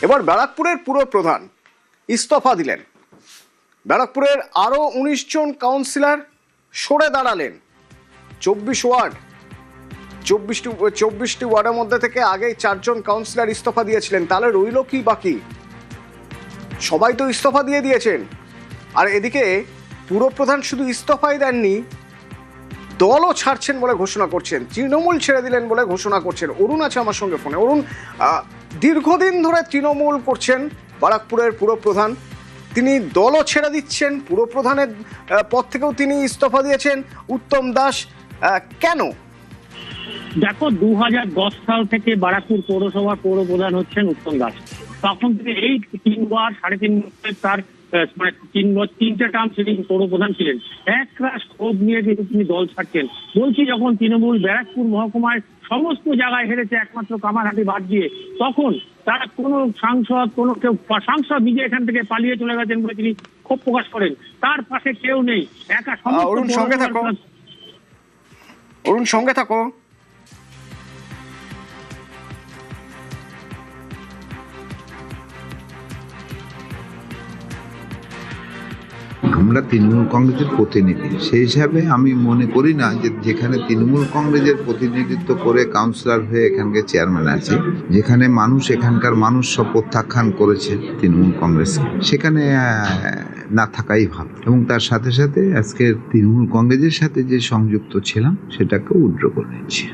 এবার ব্যারাকপুরের পুরপ্রধান ইস্তফা দিলেন। ব্যারাকপুরের আরও ১৯ জন কাউন্সিলর সরে দাঁড়ালেন। ২৪টি ওয়ার্ডের মধ্যে থেকে আগেই ৪ জন কাউন্সিলর ইস্তফা দিয়েছিলেন। তাহলে রইল কি বাকি? সবাই তো ইস্তফা দিয়ে দিয়েছেন। আর এদিকে পুরপ্রধান শুধু ইস্তফাই দেননি, দলও ছাড়ছেন বলে ঘোষণা করছেন, তৃণমূল ছেড়ে দিলেন বলে ঘোষণা করছেন। অরুণ আছে আমার সঙ্গে ফোনে। অরুণ, দীর্ঘদিন ধরে তৃণমূল করছেন বারাকপুরের পুরপ্রধান, তিনি দলও ছেড়ে দিচ্ছেন, পুরপ্রধানের পদ থেকেও তিনি ইস্তফা দিয়েছেন। উত্তম দাস, কেন? দেখো, 2010 সাল থেকে বারাকপুর পৌরসভার পৌরপ্রধান হচ্ছেন উত্তম দাস। তখন থেকে এই 3 বার 3.5 বছর তার মানে 3 টার্ম তিনি পৌরপ্রধান ছিলেন। একরাশ ক্ষোভ নিয়ে কিন্তু তিনি দল ছাড়ছেন। বলছি, যখন তৃণমূল ব্যারাকপুর মহকুমায় সমস্ত জায়গায় হেরেছে একমাত্র কামারহাটি বাদ দিয়ে, তখন তারা কোনো সাংসদ নিজে এখান থেকে পালিয়ে চলে গেছেন বলে তিনি ক্ষোভ প্রকাশ করেন। তার পাশে কেউ নেই, একা। অরুণ সঙ্গে থাকো। আমরা তৃণমূল কংগ্রেসের প্রতিনিধি, সেই হিসাবে আমি মনে করি না যে যেখানে তৃণমূল কংগ্রেসের প্রতিনিধিত্ব করে কাউন্সিলর হয়ে এখানকে চেয়ারম্যান আছে, যেখানে এখানকার মানুষ সব প্রত্যাখ্যান করেছে তৃণমূল কংগ্রেস, সেখানে না থাকাই ভালো। এবং তার সাথে সাথে আজকে তৃণমূল কংগ্রেসের সাথে যে সংযুক্ত ছিলাম সেটাকেও উইথড্র করে নিচ্ছি।